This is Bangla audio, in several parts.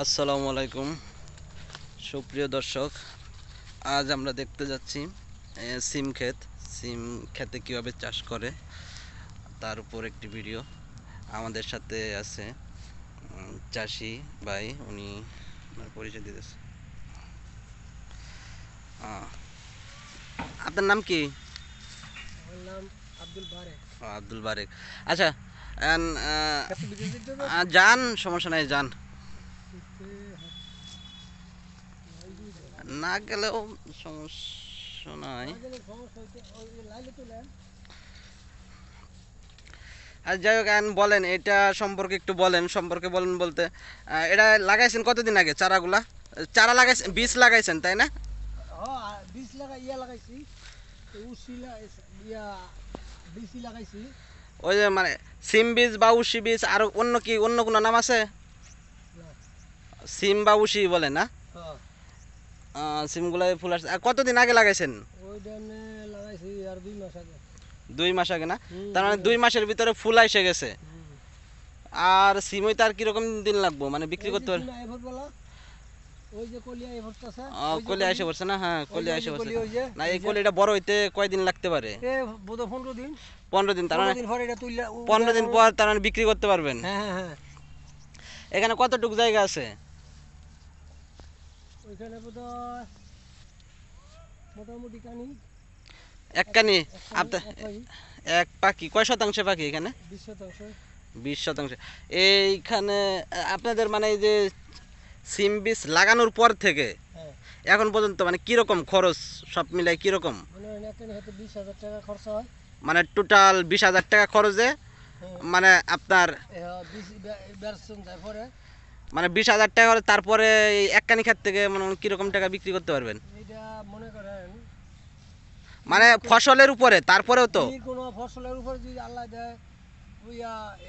আসসালামু আলাইকুম সুপ্রিয় দর্শক, আজ আমরা দেখতে যাচ্ছি সিম খেতে কীভাবে চাষ করে তার উপর একটি ভিডিও। আমাদের সাথে আছে চাষি ভাই, উনি পরিচয় দিতেছে। আপনার নাম কি? আমার নাম আব্দুল বারেক। আব্দুল বারেক। আচ্ছা, যান, সমস্যা নাই, যান, না গেলেও সমস্যা নাই। আর যাই হোক, বলেন এটা সম্পর্কে একটু বলেন। বলতে এটা লাগাইছেন কতদিন আগে? চারা লাগাইছেন, বীজ লাগাইছেন তাই না? বীজ লাগাইছি, লাগাইছি। ওই যে মানে সিম বীজ বা উশি বীজ, আর অন্য কোনো নাম আছে? সিম বা উশি বলে না? সিমগুলো ফুল আসছে। আর কতদিন আগে লাগাইছেন? লাগাইছি আর 2 মাস আগে। 2 মাস আগে না? তার মানে 2 মাসের ভিতরে ফুল এসে গেছে। আর সিম হইতে আর কিরকম দিন লাগবো মানে বিক্রি করতে পারবে? ওই যে কলিয়া এসে কলি এসে পড়ছে না? হ্যাঁ, কলি এসে পড়ছে না? এই কলিটা বড় হইতে কয়দিন লাগতে পারে? 15 দিন। 15 দিন, তার মানে 15 দিন পর তার মানে বিক্রি করতে পারবেন। হ্যাঁ। এখানে কতটুকু জায়গা আছে? ওইখানে মোটামুটি এক কানি। এক পাখি কয় শতাংশে পাখি এখানে? 20%। 20%। এইখানে আপনাদের মানে এই যে সিম বীজ লাগানোর পর থেকে এখন পর্যন্ত মানে কিরকম খরচ, সব মিলাই কিরকম? হয়তো 20,000 টাকা খরচ হয়। মানে টোটাল 20,000 টাকা খরচে মানে আপনার মানে 20,000 টাকা হলে তারপরে এই এক কানি ক্ষেত থেকে মানে কিরকম টাকা বিক্রি করতে পারবেন? এটা মনে করেন মানে ফসলের উপরে, তারপরেও তো কোনো ফসলের উপর যদি আল্লাহ দেয়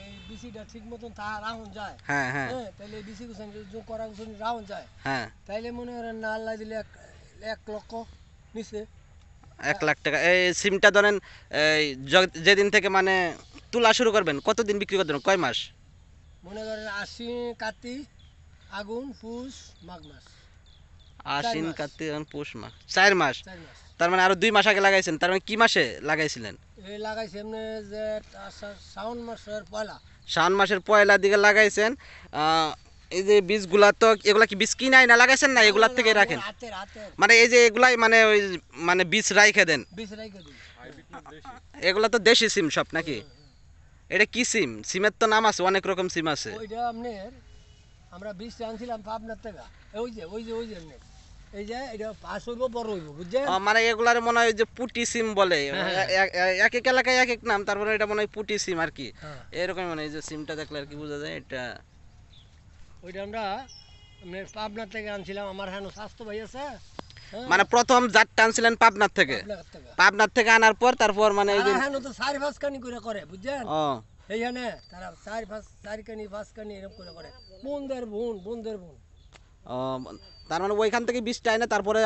এই বিসিটা ঠিক মতন রাউন্ড যায়, হ্যাঁ, তাহলে বিসি করা রাউন্ড যায়, তাইলে মনে করেন না আল্লাহ দিলে 1 লক্ষ নিচে 1 লাখ টাকা। এই সিমটা ধরেন এই যেদিন থেকে মানে তোলা শুরু করবেন কতদিন বিক্রি করবেন, কয় মাস? মনে করেন আশ্বিন, কার্তিক, আগুন, পুষ, মাঘ মাস। আশ্বিন, কার্তিক, পৌষ মাস, 4 মাস। 4 মাস। তার মানে আরো 2 মাস আগে লাগাইছেন। তার মানে কি মাসে লাগাইছিলেন? এই লাগাইছি এমনি যে শ্রাবণ মাসের পয়লা। শ্রাবণ মাসের পয়লা দিকে লাগাইছেন। এই যে বীজগুলা, তো এগুলা কি বীজ কিনাই না লাগাইছেন না এগুলার থেকে রাখেন? মানে এই যে এগুলাই মানে ওই মানে বীজ রাইখে দেন? এগুলা তো দেশি সিম সব নাকি? এটা কি সিম? সিমের তো নাম আছে, অনেক রকম সিম আছে। ওইটা আপনার আমরা বীজ আনছিলাম পাবনার থেকে। ওই যে এই যে এটা পাস হইব, বড় হইব, বুঝছেন? মানে এগুলার মনে হয় যে পুটি সিম বলে। এক এক এলাকায় এক এক নাম, তারপরে এটা মনে হয় পুটি সিম আর কি। এরকম মানে এই যে সিমটা দেখলে আর কি বোঝা যায় এটা। ওইটা আমরা পাবনার থেকে আনছিলাম। আমার হ্যাঁ স্বাস্থ্য ভাই আছে। মানে প্রথম জাতটা আনছিলেন পাবনার থেকে? পাবনার থেকে আনার পর তারপর মানে এই যে হ্যাঁ তো 4-5 কানি করে, বুঝছেন? এইখানে তারা 4 কানি 5 কানি এরকম করে বন্ধের বোন। তার মানে ওইখান থেকে বীজটা আইনা তারপরে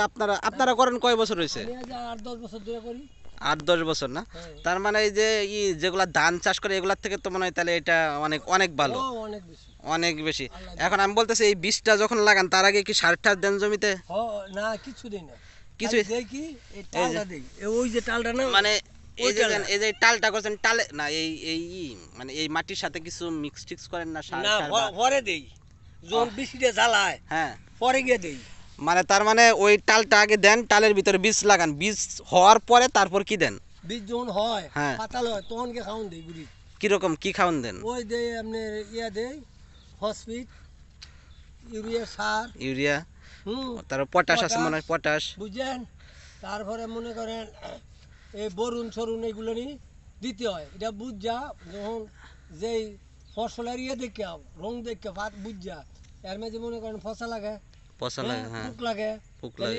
আপনারা করেন কয় বছর হয়েছে? 8-10 বছর ধরে করি। 8-10 বছর না? তার মানে এই যে যেগুলা ধান চাষ করে এগুলার থেকে তো মনে হয় তাহলে এটা অনেক অনেক ভালো, অনেক বেশি। এখন আমি বলতেছি এই বীজটা যখন লাগান তার আগে কি সার টার দেন জমিতে? না, কিছু দেই না। কিছু দেই কি এই টালটা দেই। ওই যে টালটা না, মানে এই যে টালটা করছেন, টালে না এই মানে এই মাটির সাথে কিছু মিক্স করেন না? সার না, পরে দেই যখন বৃষ্টিতে জ্বালায়, হ্যাঁ পরে গিয়ে দেই। মানে তার মানে ওই টালটা আগে দেন, টালের ভিতরে বীজ লাগান, বীজ হওয়ার পরে তারপর কি দেন? বীজ যখন হয়, পাতাল হয়, তখন কে খাওয়ান দেই গুড়ি। কিরকম কি খাওয়ান দেন? ওই দেই আপনার দেই ফসফেট, ইউরিয়া, তারপর পটাশ আছে মনে হয়, পটাশ, বুঝছেন? তারপরে মনে করেন এই বরুণ সরুন এগুলো দিতে হয়। এটা বুঝা যখন যেই ফসলের দেখে রং দেখে বুঝা এর মাঝে মনে করেন ফসা লাগে, পোক লাগে,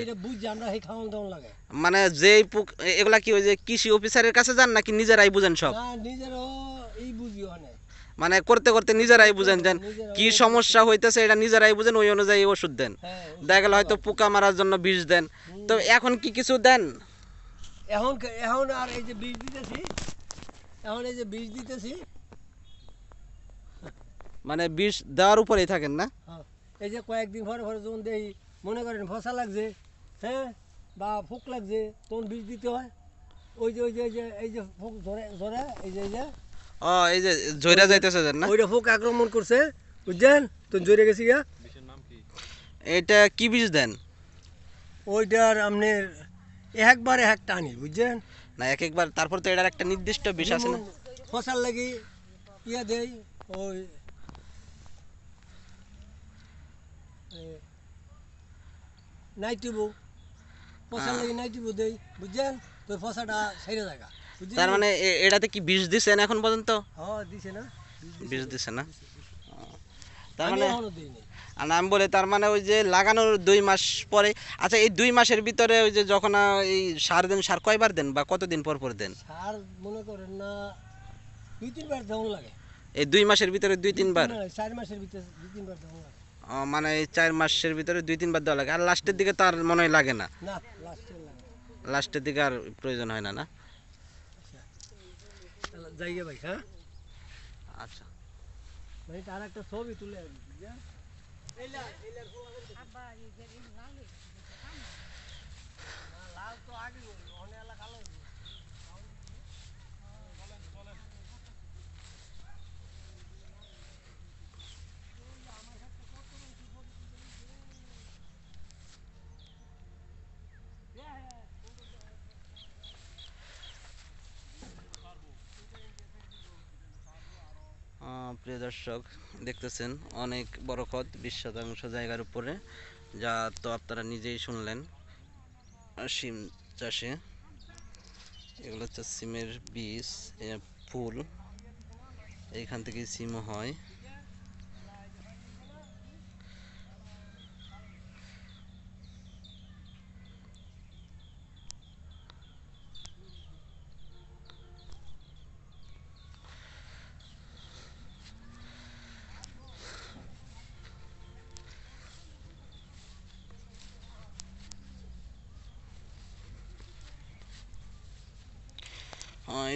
এটা বুঝা আমরা সেই খাওয়ান দাওয়ান লাগে। মানে যেই পোক এগুলা কি ওই যে কৃষি অফিসারের কাছে যান নাকি নিজেরাই বুঝেন সব? না, নিজেরও এই বুঝি অনেক, মানে করতে করতে নিজেরাই বুঝেন দেন কি সমস্যা হইতেছে, এটা নিজেরাই বুঝেন, ওই অনুযায়ী ওষুধ দেন। দেখা গেল হয়তো পোকা মারার জন্য বিষ দেন। তো এখন কি কিছু দেন? এখন আর এই যে বীজ দিতেছি, মানে বিষ দেওয়ার উপরেই থাকেন না? এই যে কয়েকদিন পরে পরে যখন দেই মনে করেন ফসা লাগছে, হ্যাঁ, বা ফুক লাগছে, তখন বীজ দিতে হয়। ওই যে ফুক ধরে ধরে এই যে ও এই যে জয়রা যাইতেছে যেন না, ওইটা ফুক আক্রমণ করছে, বুঝছেন, তো জড়ে গেছি গা। এটা কি বীজ দেন? ওইটার আপনার একবারে এক টানি, বুঝছেন। না এক একবার, তারপর তো এটার একটা নির্দিষ্ট বিষ আছে না? ফসল লাগি ইয়া দেই, ওই নাইটিবো, ফসল লাগি নাইটিবো দেই, বুঝছেন, তো ফসাটা সেরে জায়গা, বুঝছেন। তার মানে এটাতে কি বিষ দিছেন এখন পর্যন্ত? হ্যাঁ দিছে না, বিষ দিছে না? তার আমি মানে এখনো দিই নাই। আর আমি বলে তার মানে ওই যে লাগানোর 2 মাস পরে, আচ্ছা এই 2 মাসের ভিতরে ওই যে যখন এই সার দেন, সার কয়বার দেন বা কতদিন পর পর দেন? সার মনে করেন না 2-3 বার দেওয়া লাগে। এই 2 মাসের ভিতরে 2-3 বার? 4 মাসের ভিতরে 2-3 বার দেওয়া লাগে। মানে এই 4 মাসের ভিতরে 2-3 বার দেওয়া লাগে, আর লাস্টের দিকে তো আর মনে হয় লাগে না? না, লাস্টে লাগে। লাস্টের দিকে আর প্রয়োজন হয় না, না? তাহলে যাইগে ভাই, হ্যাঁ, আচ্ছা ভাই তার একটা ছবি তুলে আনবি, বুঝছেন। লাল তো আগে অনেক এলাকা কালো হইবো। প্রিয় দর্শক, দেখতেছেন অনেক বড় ক্ষত, 20 শতাংশ জায়গার উপরে, যা তো আপনারা নিজেই শুনলেন। সিম চাষে এগুলো হচ্ছে সিমের বীজ, ফুল, এইখান থেকে সিমও হয়।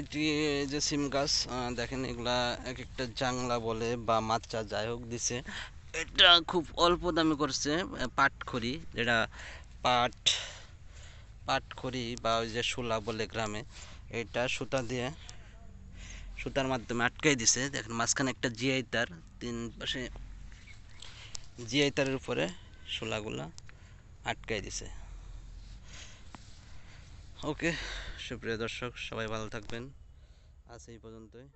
এটি এই যে সিম গাছ, দেখেন এগুলা এক একটা জাংলা বলে বা মাচা যাই হোক দিছে। এটা খুব অল্প দামে করছে, পাটখড়ি, যেটা পাট পাটখড়ি বা ওই যে শোলা বলে গ্রামে, এটা সুতা দিয়ে, সুতার মাধ্যমে আটকাই দিছে। দেখেন মাঝখানে একটা জিআই তার, 3 পাশে জিআই তারের উপরে শোলাগুলা আটকাই দিছে। ওকে সুপ্রিয় দর্শক, সবাই ভালো থাকবেন, আজ এই পর্যন্তই।